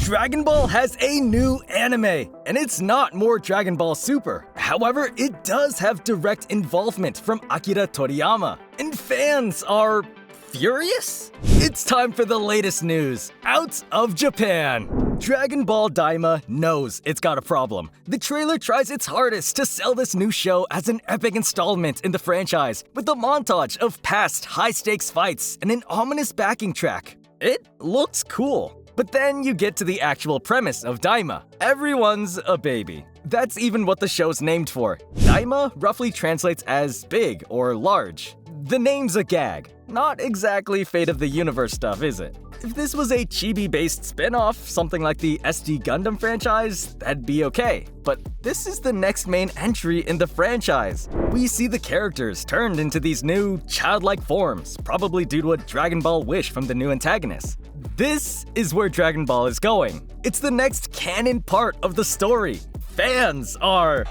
Dragon Ball has a new anime, and it's not more Dragon Ball Super. However, it does have direct involvement from Akira Toriyama, and fans are furious? It's time for the latest news out of Japan. Dragon Ball Daima knows it's got a problem. The trailer tries its hardest to sell this new show as an epic installment in the franchise, with a montage of past high-stakes fights and an ominous backing track. It looks cool. But then you get to the actual premise of Daima. Everyone's a baby. That's even what the show's named for. Daima roughly translates as big or large. The name's a gag. Not exactly Fate of the Universe stuff, is it? If this was a chibi-based spin-off, something like the SD Gundam franchise, that'd be okay. But this is the next main entry in the franchise. We see the characters turned into these new, childlike forms, probably due to a Dragon Ball wish from the new antagonist. This is where Dragon Ball is going. It's the next canon part of the story. Fans are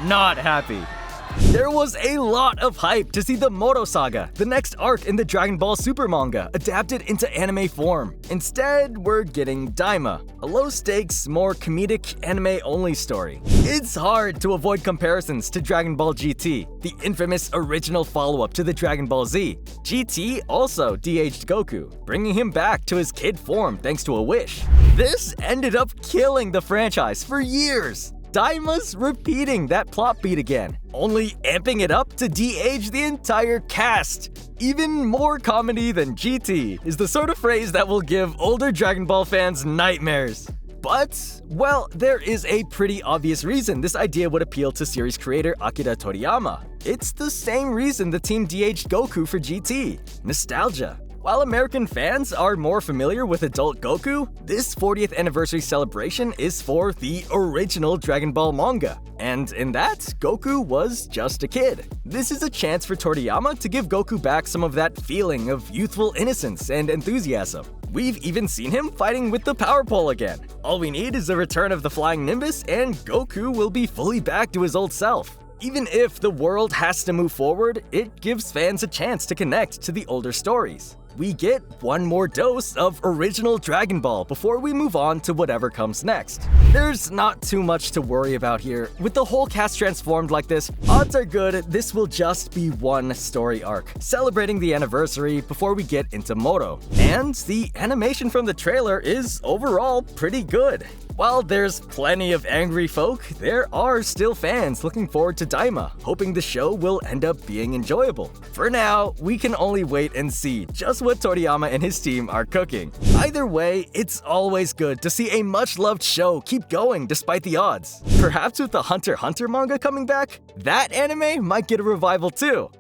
not happy. There was a lot of hype to see the Moto Saga, the next arc in the Dragon Ball Super manga, adapted into anime form. Instead, we're getting Daima, a low-stakes, more comedic anime-only story. It's hard to avoid comparisons to Dragon Ball GT, the infamous original follow-up to the Dragon Ball Z. GT also de-aged Goku, bringing him back to his kid form thanks to a wish. This ended up killing the franchise for years. Daima's repeating that plot beat again, only amping it up to de-age the entire cast. Even more comedy than GT is the sort of phrase that will give older Dragon Ball fans nightmares. But, well, there is a pretty obvious reason this idea would appeal to series creator Akira Toriyama. It's the same reason the team de-aged Goku for GT: nostalgia. While American fans are more familiar with adult Goku, this 40th anniversary celebration is for the original Dragon Ball manga. And in that, Goku was just a kid. This is a chance for Toriyama to give Goku back some of that feeling of youthful innocence and enthusiasm. We've even seen him fighting with the power pole again. All we need is a return of the flying Nimbus and Goku will be fully back to his old self. Even if the world has to move forward, it gives fans a chance to connect to the older stories. We get one more dose of original Dragon Ball before we move on to whatever comes next. There's not too much to worry about here. With the whole cast transformed like this, odds are good this will just be one story arc, celebrating the anniversary before we get into Moto. And the animation from the trailer is overall pretty good. While there's plenty of angry folk, there are still fans looking forward to Daima, hoping the show will end up being enjoyable. For now, we can only wait and see just what Toriyama and his team are cooking. Either way, it's always good to see a much-loved show keep going despite the odds. Perhaps with the Hunter x Hunter manga coming back, that anime might get a revival too.